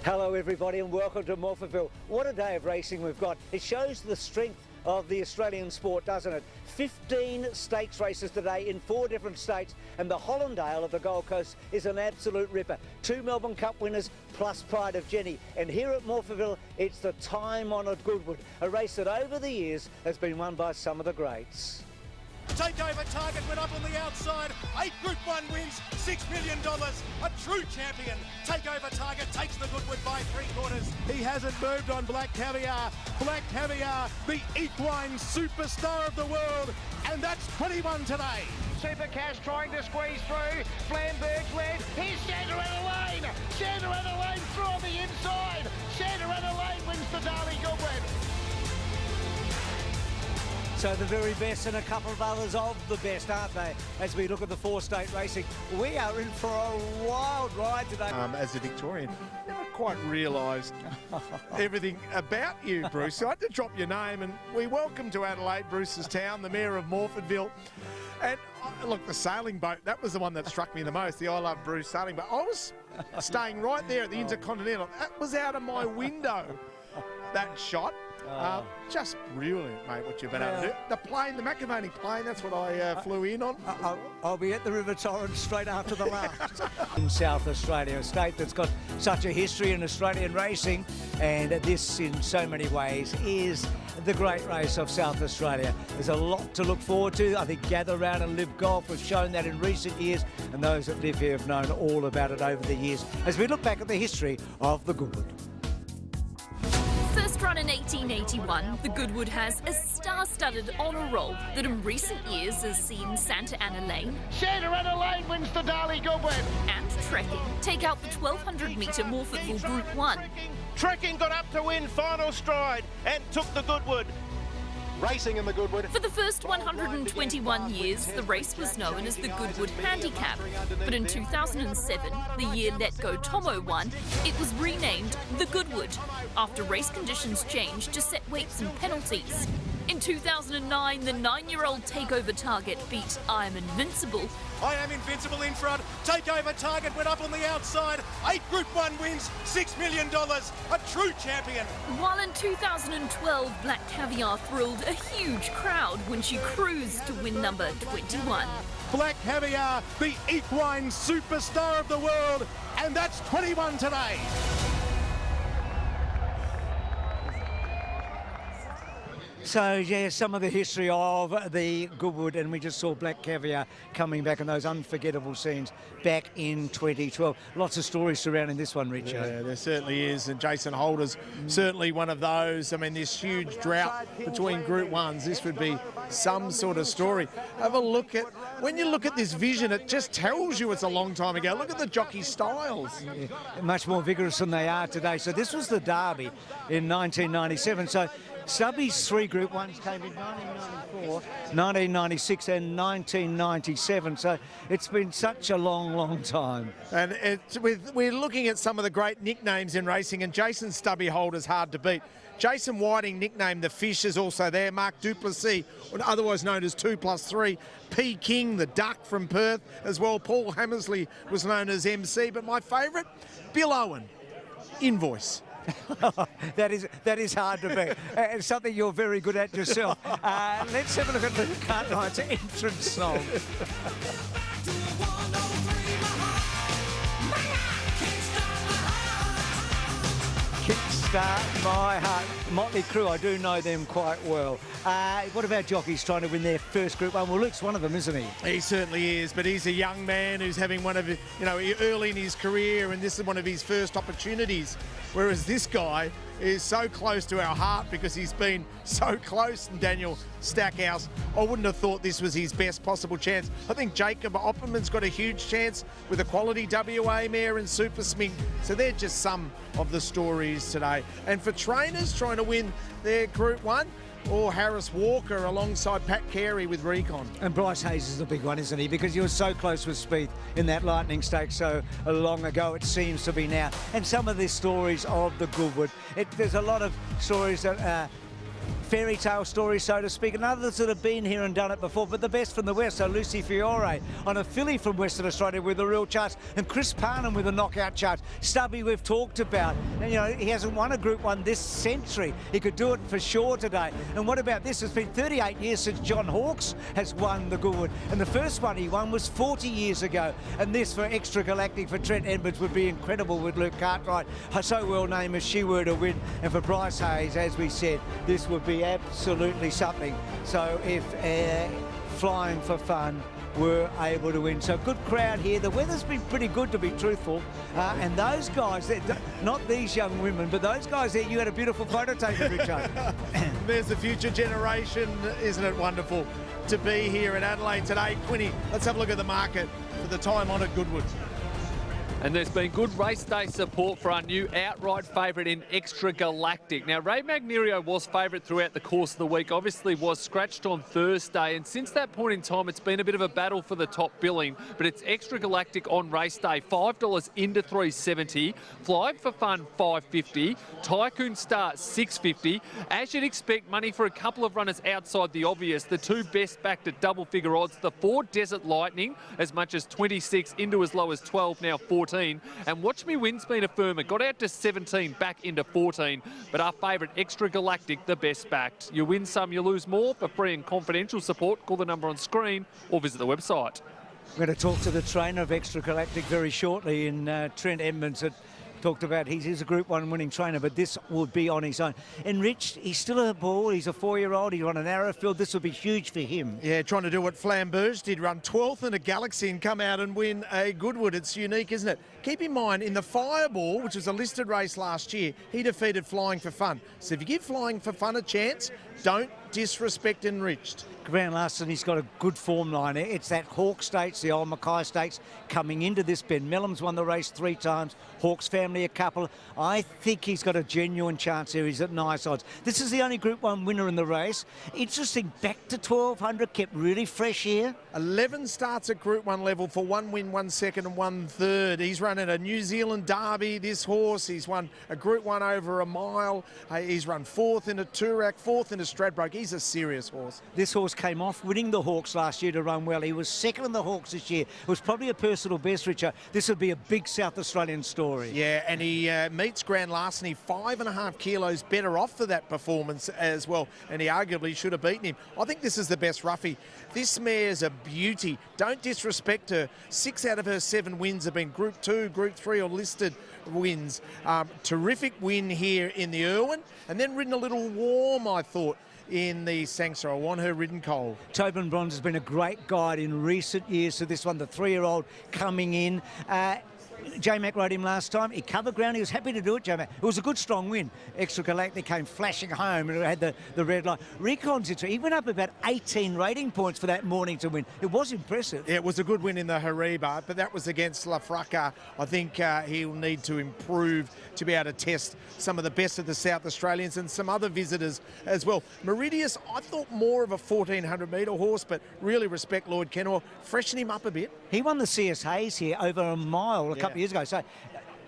Hello everybody and welcome to Morphettville. What a day of racing we've got. It shows the strength of the Australian sport, doesn't it? 15 stakes races today in 4 different states, and the Hollandale of the Gold Coast is an absolute ripper. 2 Melbourne Cup winners plus Pride of Jenny. And here at Morphettville, it's the time-honoured Goodwood, a race that over the years has been won by some of the greats. Takeover Target went up on the outside. 8 Group 1 wins, $6 million. A true champion. Takeover Target takes the Goodwood by 3/4. He hasn't moved on Black Caviar. Black Caviar, the equine superstar of the world. And that's 21 today. Super Cash trying to squeeze through. Flamberg's led. Here's Shandaretta Lane. Shandaretta Lane through on the inside. Shandaretta Lane wins the Darley Goodwood. So the very best and a couple of others of the best, aren't they? As we look at the 4-state racing, we are in for a wild ride today. As a Victorian, never quite realised everything about you, Bruce. So I had to drop your name, and we welcome to Adelaide, Bruce's town, the Mayor of Morphettville. And look, the sailing boat, that was the one that struck me the most, the I Love Bruce sailing boat. I was staying right there at the Intercontinental. That was out of my window, that shot. Just brilliant, mate, what you've been able to do. The plane, the McAvaney plane, that's what I flew in on. I'll be at the River Torrens straight after the last. In South Australia, a state that's got such a history in Australian racing, and this in so many ways is the great race of South Australia. There's a lot to look forward to. I think Gather Round and Live Golf have shown that in recent years, and those that live here have known all about it over the years as we look back at the history of the Goodwood. First run in 1881, the Goodwood has a star-studded honour roll that in recent years has seen Santa Ana Lane, Shandaretta Lane wins the Darley Goodwood. and Trekking take out the 1200-metre Morphettville Group 1. Trekking got up to win final stride and took the Goodwood. Racing in the Goodwood. For the first 121 years, the race was known as the Goodwood Handicap. But in 2007, the year Let Go Tomo won, it was renamed the Goodwood, after race conditions changed to set weights and penalties. In 2009, the 9-year-old Takeover Target beat I Am Invincible. I Am Invincible in front. Takeover Target went up on the outside. 8 Group 1 wins, $6 million. A true champion. While in 2012, Black Caviar thrilled a huge crowd when she cruised to win number 21. Black Caviar, the equine superstar of the world. And that's 21 today. So, yeah, some of the history of the Goodwood, and we just saw Black Caviar coming back in those unforgettable scenes back in 2012. Lots of stories surrounding this one, Richard. Yeah, there certainly is, and Jason Holder's certainly one of those. I mean, this huge drought between Group 1s, this would be some sort of story. Have a look at, when you look at this vision, it just tells you it's a long time ago. Look at the jockey styles. Yeah, much more vigorous than they are today. So this was the Derby in 1997. So Stubby's 3 Group 1s came in 1994, 1996 and 1997, so it's been such a long, long time. And we're looking at some of the great nicknames in racing, and Jason Stubby Holder's hard to beat. Jason Whiting, nicknamed the Fish, is also there. Mark Duplessis, otherwise known as 2+3. P. King, the Duck from Perth as well. Paul Hammersley was known as MC, but my favourite, Bill Owen, Invoice. That is hard to beat. It's something you're very good at yourself. Let's have a look at the Cartwright's entrance song. Kickstart My Heart. Motley Crue, I do know them quite well. What about jockeys trying to win their first Group 1? Well, Luke's one of them, isn't he? He certainly is, but he's a young man who's having one of, early in his career, and this is one of his first opportunities. Whereas this guy is so close to our heart because he's been so close. And Daniel Stackhouse, I wouldn't have thought this was his best possible chance. I think Jacob Opperman's got a huge chance with a quality WA mare and Super Smink. So they're just some of the stories today. And for trainers trying to win their Group 1, or Harris Walker alongside Pat Carey with Recon. And Bryce Hayes is the big one, isn't he? Because he was so close with Spieth in that Lightning Stakes so long ago, it seems to be now. And some of the stories of the Goodwood, there's a lot of stories that fairy tale story, so to speak, and others that have been here and done it before, but the best from the West. So Lucy Fiore on a filly from Western Australia with a real chance, and Chris Parnham with a knockout chance. Stubby we've talked about, and you know, he hasn't won a Group 1 this century. He could do it for sure today. And what about this? It's been 38 years since John Hawkes has won the Goodwood, and the first one he won was 40 years ago. And this for Extra Galactic for Trent Edmonds would be incredible with Luke Cartwright so well named if she were to win. And for Bryce Hayes, as we said, this would be absolutely something. So if Flying for Fun were able to win. So good crowd here. The weather's been pretty good, to be truthful. And those guys, not these young women, but those guys there, you had a beautiful photo taken, Richard. There's the future generation. Isn't it wonderful to be here in Adelaide today? Quinny, let's have a look at the market for the time-honoured Goodwood. And there's been good race day support for our new outright favourite in Extra Galactic. Now, Ray Magnerio was favourite throughout the course of the week, obviously was scratched on Thursday, and since that point in time, it's been a bit of a battle for the top billing, but it's Extra Galactic on race day, $5 into $3.70, Flying for Fun $5.50, Tycoon Star $6.50. As you'd expect, money for a couple of runners outside the obvious. The two best backed at double-figure odds, the 4 Desert Lightning, as much as 26 into as low as 12, now 14. And Watch Me Win's been a firmer, got out to 17, back into 14. But our favourite, Extra Galactic, the best backed. You win some, you lose more. For free and confidential support, call the number on screen or visit the website. We're going to talk to the trainer of Extra Galactic very shortly in Trent Edmonds. Talked about he's a Group 1 winning trainer, but this would be on his own. Enriched, he's still a ball. He's a 4-year-old. He's on an arrow field. This would be huge for him. Yeah, trying to do what Flamberge did, run 12th in a Galaxy and come out and win a Goodwood. It's unique, isn't it? Keep in mind, in the Fireball, which was a listed race last year, he defeated Flying for Fun. So if you give Flying for Fun a chance, don't disrespect Enriched. Grant Larson, he's got a good form line. It's that Hawke Stakes, the old Mackay Stakes, coming into this. Ben Mellum's won the race 3 times. Hawke's family a couple. I think he's got a genuine chance here. He's at nice odds. This is the only Group 1 winner in the race. Interesting, back to 1200, kept really fresh here. 11 starts at Group 1 level for 1 win, 1 second and 1/3. He's running a New Zealand Derby, this horse. He's won a Group 1 over a mile. He's run 4th in a Toorak, 4th in a Stradbroke. He's a serious horse. This horse came off winning the Hawkes last year to run well. He was second in the Hawkes this year. It was probably a personal best, Richard. This would be a big South Australian story. Yeah, and he meets Grand Larceny 5.5 kilos better off for that performance as well, and he arguably should have beaten him. I think this is the best roughie. This mare's a beauty. Don't disrespect her. 6 out of her 7 wins have been Group 2, Group 3 or listed wins. Terrific win here in the Irwin, and then ridden a little warm, I thought, in the Sangster. I want her ridden cold. Tobin Bronze has been a great guide in recent years to this one, the 3-year-old coming in. J-Mac rode him last time. He covered ground. He was happy to do it, J-Mac. It was a good, strong win. Extra Galactic came flashing home and it had the red light. Recon's into he went up about 18 rating points for that morning to win. It was impressive. Yeah, it was a good win in the Hariba, but that was against La Fraca. I think he'll need to improve to be able to test some of the best of the South Australians and some other visitors as well. Meridius, I thought more of a 1,400-metre horse, but really respect Lloyd Kenmore. Freshen him up a bit. He won the CS Hayes here over a mile a couple of years ago, so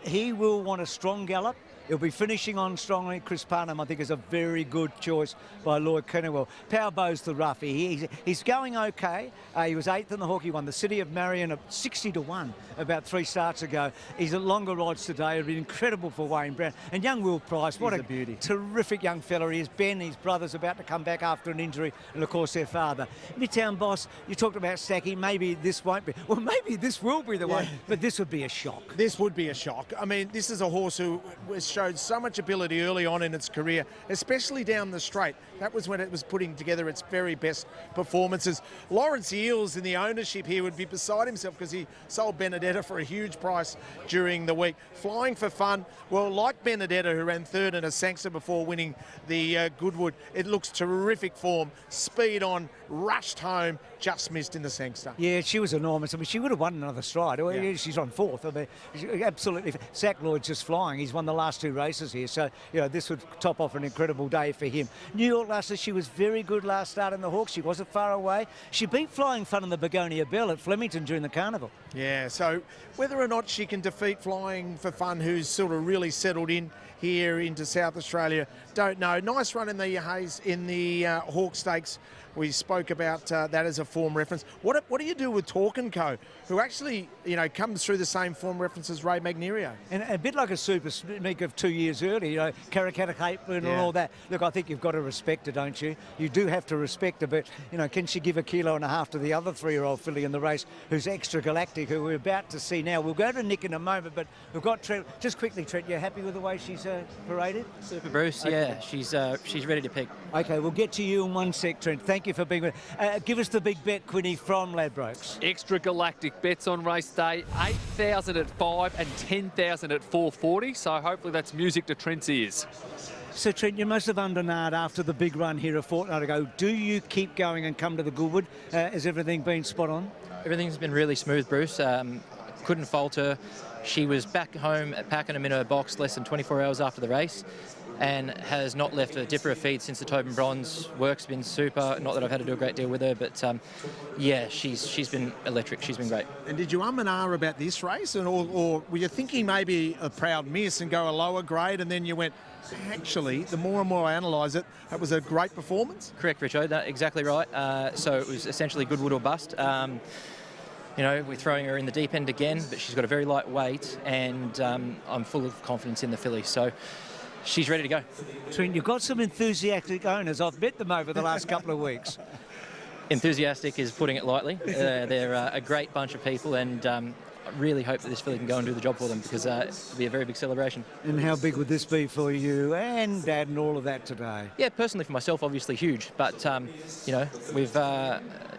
he will want a strong gallop. He'll be finishing on strongly. Chris Parnham, I think, is a very good choice by Lloyd Kennewell. Powerbow's the roughie. He's going okay. He was 8th in the Hawke. He won the City of Marion at 60-1 about 3 starts ago. He's at longer odds today. It'll be incredible for Wayne Brown. And young Will Price, what a beauty. Terrific young fella he is. Ben, his brother's about to come back after an injury, and of course their father. Midtown Boss, you talked about Stacky. Maybe this won't be. Well, maybe this will be the one, but this would be a shock. This would be a shock. I mean, this is a horse who showed so much ability early on in its career, especially down the straight. That was when it was putting together its very best performances. Lawrence Eels in the ownership here would be beside himself because he sold Benedetta for a huge price during the week. Flying for Fun, well, like Benedetta, who ran 3rd in a Sangster before winning the Goodwood, it looks terrific form. Speed on, rushed home, just missed in the Sangster. Yeah, she was enormous. I mean, she would have won another stride. She's on 4th. I mean, absolutely. Zach Lloyd's just flying. He's won the last 2 races here. So, you know, this would top off an incredible day for him. New York Lasses, she was very good last start in the Hawks. She wasn't far away. She beat Flying Fun in the Begonia Bell at Flemington during the Carnival. Yeah, so whether or not she can defeat Flying for Fun, who's sort of really settled in here into South Australia, don't know. Nice run in the Hawk Stakes. We spoke about that as a form reference. What do you do with Talk & Co, who actually, you know, comes through the same form reference as Ray Magnerio? And a bit like a super sneak of 2 years earlier, you know, Karrakatta Capeman and all that. Look, I think you've got to respect her, don't you? You do have to respect her, but, you know, can she give 1.5 kilos to the other 3-year-old filly in the race who's Extra Galactic, who we're about to see now? We'll go to Nick in a moment, but we've got Trent. Just quickly, Trent, you happy with the way she's paraded? Super, Bruce. Okay. Yeah, she's ready to pick. Okay, we'll get to you in 1 sec, Trent. Thank you for being with us. Give us the big bet, Quinny, from Ladbrokes. Extra Galactic bets on race day, 8,000 at 5 and 10,000 at 440. So hopefully that's music to Trent's ears. So, Trent, you must have undernard after the big run here a fortnight ago. Do you keep going and come to the Goodwood? Has everything been spot on? Everything's been really smooth, Bruce. Couldn't fault her. She was back home at Pakenham in her box less than 24 hours after the race and has not left a dipper of feed since the Tobin Bronze. Work's been super. Not that I've had to do a great deal with her, but yeah, she's been electric. She's been great. And did you and ah about this race, or were you thinking maybe a proud miss and go a lower grade, and then you went, actually, the more and more I analyse it, that was a great performance? Correct, Richo. Exactly right. So it was essentially Goodwood or bust. You know, we're throwing her in the deep end again, but she's got a very light weight, and I'm full of confidence in the filly. So she's ready to go. Trent, you've got some enthusiastic owners. I've met them over the last couple of weeks. Enthusiastic is putting it lightly. They're a great bunch of people, and I really hope that this filly can go and do the job for them, because it'll be a very big celebration. And how big would this be for you and Dad and all of that today? Yeah, personally for myself, obviously huge. But, you know, we've,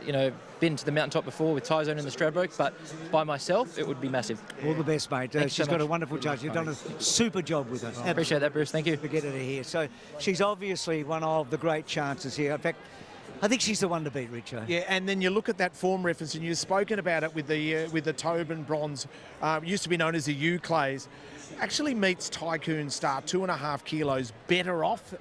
you know, been to the mountaintop before with Tyzone in the Stradbroke, but by myself, it would be massive. All the best, mate. She's got a wonderful judge. You've done a super job with her. I appreciate that, Bruce. Thank you. To get her here. So she's obviously one of the great chances here. In fact, I think she's the one to beat, Richo. Yeah, and then you look at that form reference, and you've spoken about it with the Tobin Bronze, used to be known as the U-Clays. Actually meets Tycoon Star 2.5 kilos better off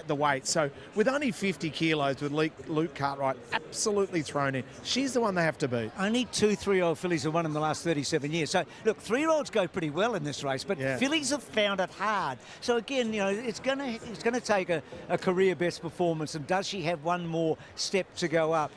the weight. So with only 50 kilos with Luke Cartwright absolutely thrown in, she's the one they have to beat. Only 2 3-year-old fillies have won in the last 37 years. So look, 3-year-olds go pretty well in this race, but fillies have found it hard. So again, you know, it's gonna take a career best performance. And does she have one more step to go up?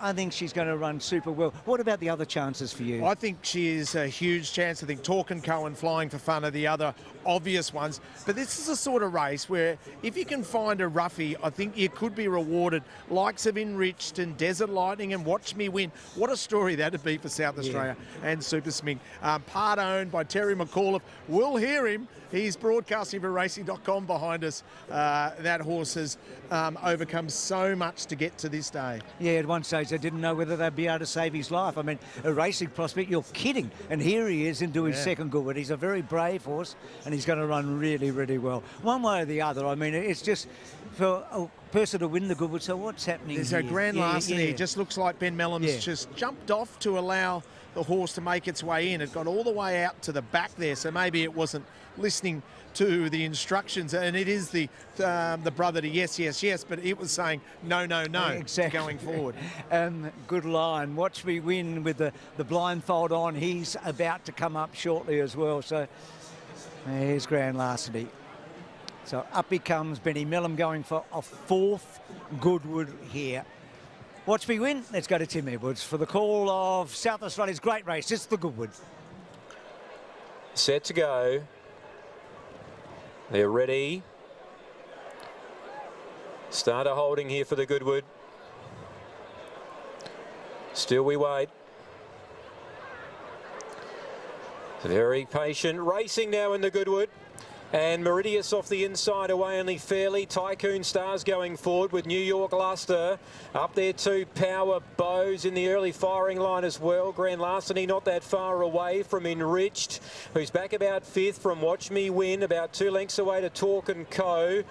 I think she's going to run super well. What about the other chances for you? I think she is a huge chance. I think Talk & Co and Flying for Fun are the other obvious ones. But this is a sort of race where if you can find a roughie, I think you could be rewarded. Likes of Enriched and Desert Lightning and Watch Me Win. What a story that'd be for South Australia and Super Smink. Part owned by Terry McAuliffe. We'll hear him. He's broadcasting for racing.com behind us. That horse has overcome so much to get to this day. Yeah, at one stage they didn't know whether they'd be able to save his life. I mean, a racing prospect, you're kidding. And here he is into his second Goodwood. He's a very brave horse, and he's going to run really, really well. One way or the other, I mean, it's just for a person to win the Goodwood. So what's happening There's here? a grand larceny. It just looks like Ben Mellum's just jumped off to allow the horse to make its way in. It got all the way out to the back there, so maybe it wasn't listening to the instructions, and it is the brother to yes, yes, yes, but it was saying no, no, no, exactly. Going forward. Good line. Watch Me Win with the blindfold on. He's about to come up shortly as well. So here's Grand Larceny. So up he comes, Benny Mellum going for a 4th Goodwood here. Watch Me Win. Let's go to Tim Edwards for the call of South Australia's great race. It's the Goodwood. Set to go. They're ready. Starter holding here for the Goodwood. Still we wait. Very patient racing now in the Goodwood. And Meridius off the inside, away only fairly. Tycoon Stars going forward with New York Luster. Up there too, Power Bows in the early firing line as well. Grand Larceny not that far away from Enriched, who's back about 5th from Watch Me Win, about 2 lengths away to Talk and Co.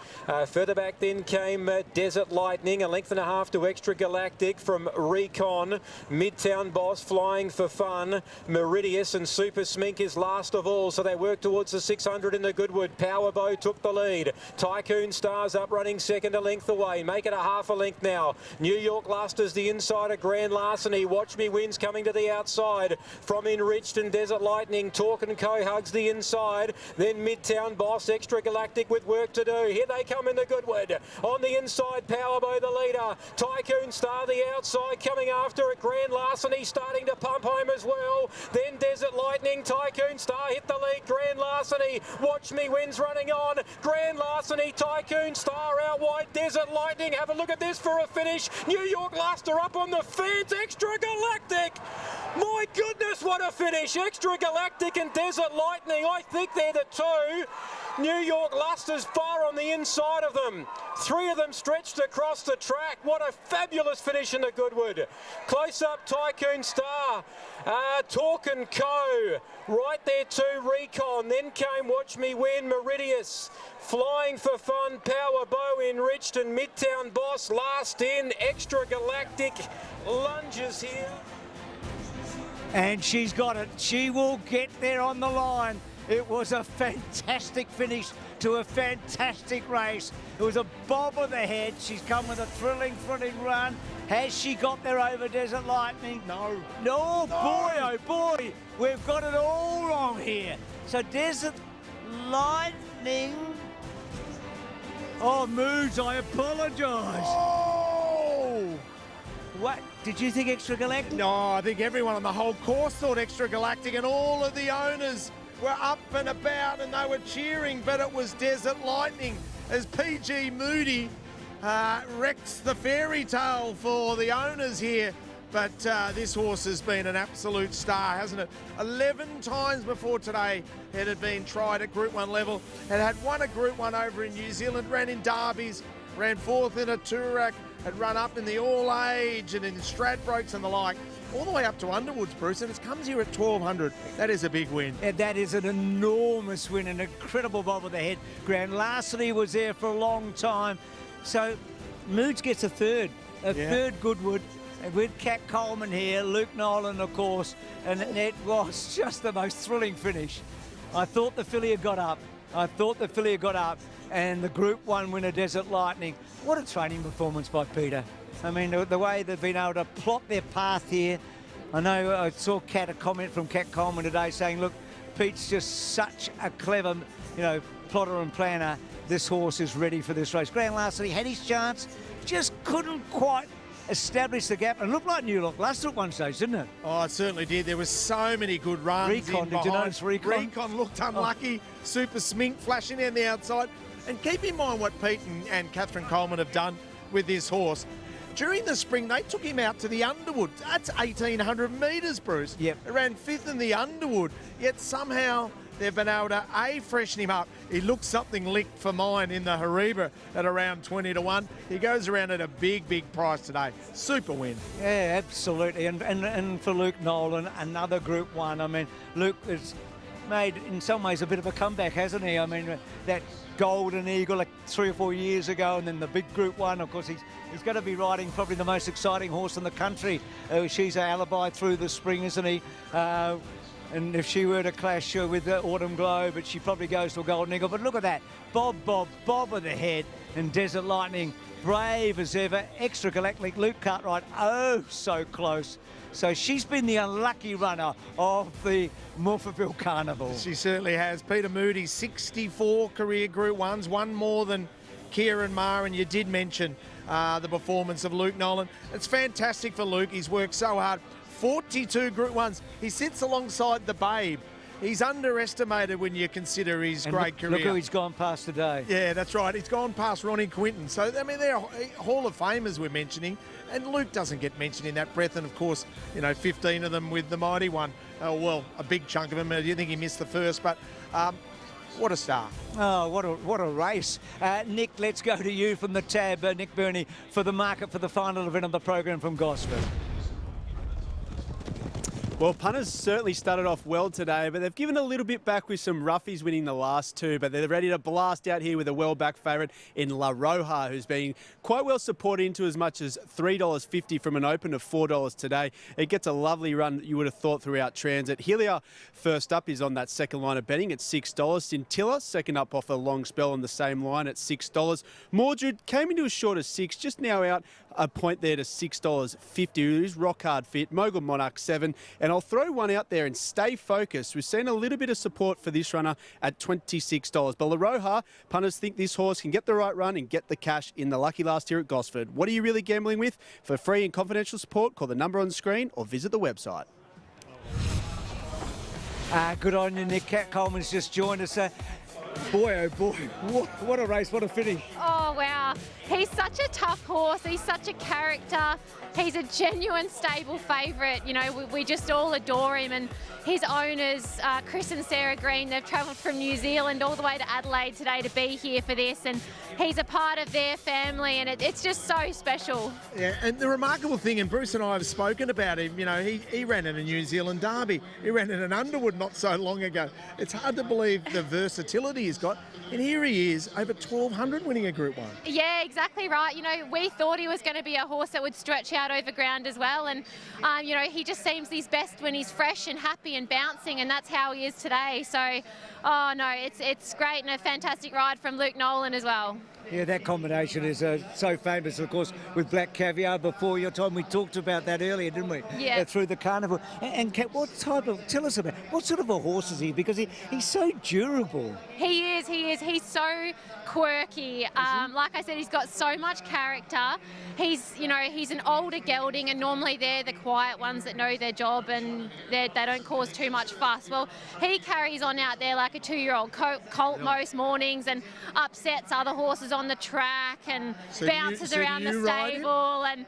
Further back then came Desert Lightning, a length and a half to Extra Galactic from Recon. Midtown Boss flying for fun. Meridius and Super Smink is last of all, so they work towards the 600 in the Goodwood. Powerbow took the lead. Tycoon Stars up running second, a length away. Make it a half a length now. New York Luster's the inside of Grand Larceny. Watch Me Wins coming to the outside from Enriched and Desert Lightning. Talk and Co hugs the inside. Then Midtown Boss, Extra Galactic with work to do. Here they come in the Goodwood. On the inside, Powerbow the leader. Tycoon Star the outside coming after it. Grand Larceny starting to pump home as well. Then Desert Lightning, Tycoon Star hit the lead. Grand Larceny, Watch Me Wins running on. Grand Larceny, Tycoon Star out wide. Desert Lightning, have a look at this for a finish. New York Luster up on the fence. Extra Galactic. My goodness, what a finish. Extra Galactic and Desert Lightning. I think they're the two. New York Luster's far on the inside of them. 3 of them stretched across the track. What a fabulous finish in the Goodwood. Close up Tycoon Star. Talk and Co. Right there too, Recon. Then came Watch Me Win, Meridius. Flying for fun, Powerbow, Enriched and Midtown Boss. Last in, Extra Galactic. Lunges here. And she's got it. She will get there on the line. It was a fantastic finish to a fantastic race. It was a bob of the head. She's come with a thrilling run. Has she got there over Desert Lightning? No. No, boy, oh boy. We've got it all wrong here. So Desert Lightning. Oh, Moods, I apologise. Oh! What? Did you think Extra Galactic? No, I think everyone on the whole course thought Extra Galactic, and all of the owners were up and about and they were cheering, but it was Desert Lightning as PG Moody wrecks the fairy tale for the owners here. But this horse has been an absolute star, hasn't it? 11 times before today it had been tried at Group 1 level. It had won a Group 1 over in New Zealand, ran in derbies, ran 4th in a Toorak, had run up in the All Age and in Stradbrokes and the like, all the way up to Underwoods, Bruce, and it comes here at 1,200. That is a big win. And that is an enormous win, an incredible bob of the head. Grand Larceny was there for a long time. So Moods gets a third Goodwood. And with Cat Coleman here, Luke Nolan, of course, and it was just the most thrilling finish. I thought the filly had got up. And the Group 1 winner, Desert Lightning. What a training performance by Peter. I mean, the way they've been able to plot their path here. I know I saw a comment from Cat Coleman today saying, look, Pete's just such a clever, plotter and planner. This horse is ready for this race. Grand Larceny had his chance, just couldn't quite establish the gap, and looked like New York Luster at one stage, didn't it? Oh, it certainly did. There were so many good runs. Recon, did you notice Recon? Recon looked unlucky. Super Smink flashing down the outside. And keep in mind what Pete and Catherine Coleman have done with this horse. During the spring, they took him out to the Underwood. That's 1,800 metres, Bruce. Yep. They ran 5th in the Underwood, yet somehow they've been able to, freshen him up. He looks something licked for mine in the Hariba at around 20 to 1. He goes around at a big, big price today. Super win. Yeah, absolutely. And for Luke Nolan, another Group 1. I mean, Luke has made, in some ways, a bit of a comeback, hasn't he? I mean, that Golden Eagle like 3 or 4 years ago, and then the big Group 1. Of course, he's going to be riding probably the most exciting horse in the country. She's an alibi through the spring, isn't he? And if she were to clash with the Autumn Glow, but she probably goes to a Golden Eagle. But look at that. Bob of the head, and Desert Lightning, brave as ever. Extra Galactic, Luke Cartwright, oh, so close. So she's been the unlucky runner of the Morpheville Carnival. She certainly has. Peter Moody, 64 career Group 1s, one more than Kieran Maher, and you did mention the performance of Luke Nolan. It's fantastic for Luke. He's worked so hard. 42 Group 1s. He sits alongside the Babe. He's underestimated when you consider his great career. Look who he's gone past today. Yeah, that's right. He's gone past Ronnie Quinton. So, I mean, they're Hall of Famers we're mentioning. And Luke doesn't get mentioned in that breath. And, of course, 15 of them with the Mighty One. Oh, well, a big chunk of them. I do think he missed the first. But What a star. Oh, what a race. Nick, let's go to you from the tab, Nick Burney, for the market for the final event of the program from Gosford. Well, punters certainly started off well today, but they've given a little bit back with some roughies winning the last two, but they're ready to blast out here with a well-backed favourite in La Roja, who's been quite well supported into as much as $3.50 from an open of $4 today. It gets a lovely run, you would have thought, throughout transit. Hillier, first up, is on that second line of betting at $6. Scintilla, second up off a long spell on the same line at $6. Mordred came into as short as $6, just now out a point there to $6.50. It is rock hard fit. Mogul Monarch 7. And I'll throw one out there and stay focused. We've seen a little bit of support for this runner at $26. But La Roja, punters think this horse can get the right run and get the cash in the lucky last here at Gosford. What are you really gambling with? For free and confidential support, call the number on the screen or visit the website. Good on you, Nick. Cat Coleman's just joined us. Boy, oh boy, what a race, what a finish. Oh, wow. He's such a tough horse. He's such a character. He's a genuine stable favourite. You know, we just all adore him. And his owners, Chris and Sarah Green, they've travelled from New Zealand all the way to Adelaide today to be here for this. And he's a part of their family, and it's just so special. Yeah, and the remarkable thing, and Bruce and I have spoken about him, you know, he ran in a New Zealand derby. He ran in an Underwood not so long ago. It's hard to believe the versatility he's got. And here he is, over 1,200 winning a Group 1. Yeah, exactly right. You know, we thought he was going to be a horse that would stretch out over ground as well. And, you know, he just seems his best when he's fresh and happy and bouncing, and that's how he is today. So, oh, no, it's great, and a fantastic ride from Luke Nolan as well. Yeah, that combination is so famous, of course, with Black Caviar before your time. We talked about that earlier, didn't we? Yeah. Through the carnival. And Kat, tell us about, what sort of a horse is he? Because he's so durable. He is. He's so quirky. Like I said, he's got so much character. He's an older gelding, and normally they're the quiet ones that know their job and they don't cause too much fuss. Well, he carries on out there like a 2-year-old colt most mornings and upsets other horses on the track and bounces around the stable. And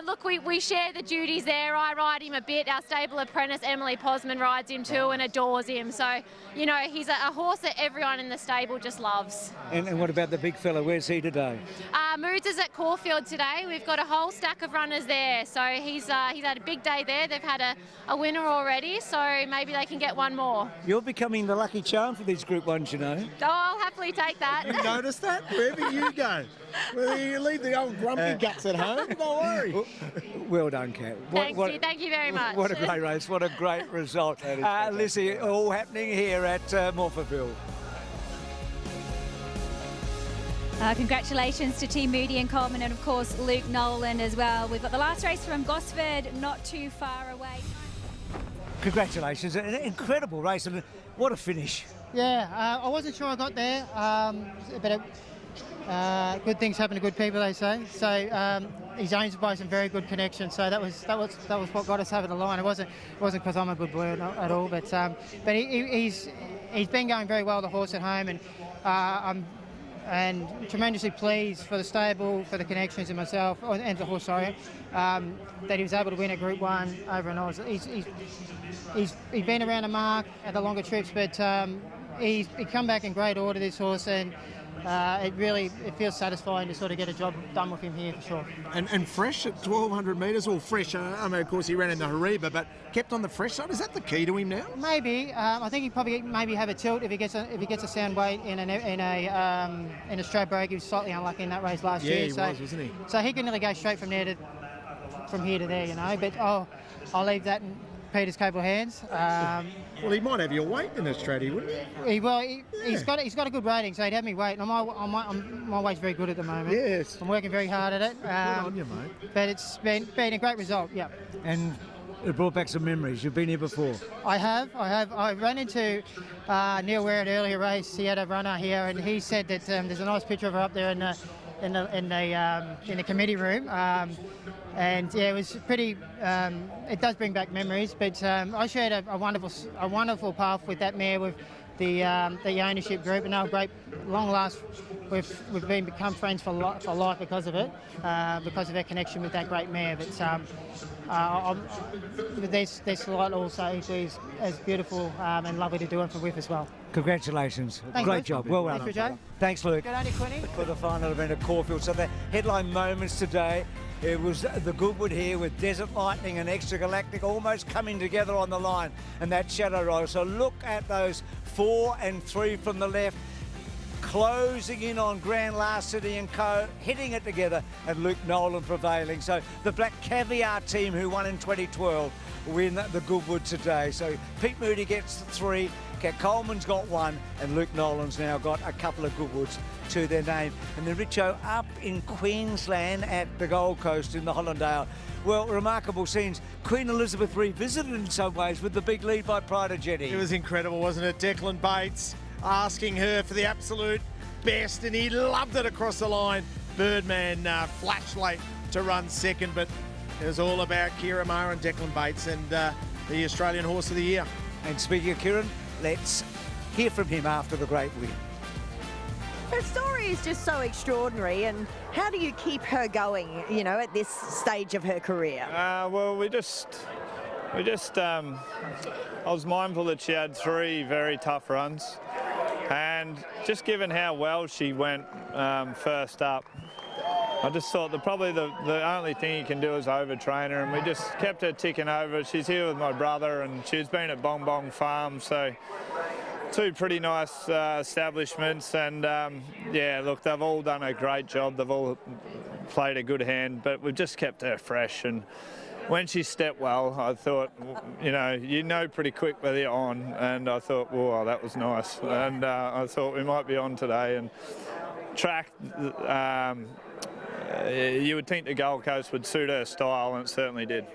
look, we share the duties there. I ride him a bit. Our stable apprentice Emily Posman rides him too and adores him. So, you know, he's a horse that everyone in the stable just loves. And what about the big fella? Where's he today? Moods is at Caulfield today. We've got a whole stack of runners there. So he's had a big day there. They've had a winner already, so maybe they can get one more. You're becoming the lucky charm for these Group 1s, you know. Oh, I'll happily take that. You notice that? Wherever you go. Well, you leave the old grumpy guts at home, don't worry. Well done, Kat. Thank you very much. What a great race, what a great result. Lizzie, all happening here at Morpheville. Congratulations to Team Moody and Coleman, and of course Luke Nolan as well. We've got the last race from Gosford not too far away. Congratulations, an incredible race, and what a finish. Yeah, I wasn't sure I got there, but good things happen to good people, they say. So he's owned by some very good connections, so that was what got us over the line. It wasn't because I'm a good blur at all, but he's been going very well, the horse at home, and I'm tremendously pleased for the stable, for the connections, and myself, and the horse, sorry, that he was able to win a Group 1 over an Oz. He's been around the mark at the longer trips, but he's come back in great order, this horse, and it feels satisfying to sort of get a job done with him here for sure. And fresh at 1,200 metres, or fresh, I mean, of course he ran in the Hariba, but kept on the fresh side. Is that the key to him now? Maybe. I think he probably maybe have a tilt if he gets a sound weight in a straight break. He was slightly unlucky in that race last year. Yeah, he was, wasn't he? So he can nearly go straight from here to there, you know. But I'll leave that in Peter's capable hands. Well, he might have your weight in a straight, wouldn't he? He's got a good rating, so he'd have me weight. And my weight's very good at the moment. Yes. I'm working very hard at it. Good on you, mate. But it's been a great result. Yeah. And it brought back some memories. You've been here before. I have. I ran into Neil Ware at an earlier race. He had a runner here, and he said that there's a nice picture of her up there in the committee room. And yeah, it was pretty. It does bring back memories. But I shared a wonderful path with that mare with the ownership group, and they were great. Long last, we've become friends for life because of it, because of their connection with that great mare. But there's a lot also equally as beautiful and lovely to do it with as well. Congratulations. Thanks, Great Luke. job. Well done. Thanks, Joe. Thanks, Luke. Good on you, Quinny. For the final event at Caulfield. So the headline moments today, it was the Goodwood here with Desert Lightning and Extra Galactic almost coming together on the line, and that shadow roll. So look at those 4 and 3 from the left, closing in on Grand Larceny and Co, hitting it together, and Luke Nolan prevailing. So the Black Caviar team, who won in 2012, win the Goodwood today. So Pete Moody gets 3, Cat Coleman's got 1, and Luke Nolan's now got a couple of Goodwoods to their name. And then Richo up in Queensland at the Gold Coast in the Hollandale. Well, remarkable scenes. Queen Elizabeth revisited in some ways with the big lead by Pride of Jenny. It was incredible, wasn't it? Declan Bates asking her for the absolute best, and he loved it across the line. Birdman flashed late to run second, but it was all about Kira Maher and Declan Bates and the Australian Horse of the Year. And speaking of Kieran, let's hear from him after the great win. Her story is just so extraordinary, and how do you keep her going, you know, at this stage of her career? Well, I was mindful that she had 3 very tough runs, and just given how well she went first up, I just thought that probably the only thing you can do is overtrain her, and we just kept her ticking over. She's here with my brother, and she's been at Bong Bong Farm, so 2 pretty nice establishments, and yeah, look, they've all done a great job. They've all played a good hand, but we've just kept her fresh. And when she stepped well, I thought, you know pretty quick whether you're on, and I thought, whoa, that was nice. And I thought we might be on today. And track, you would think the Gold Coast would suit her style, and it certainly did.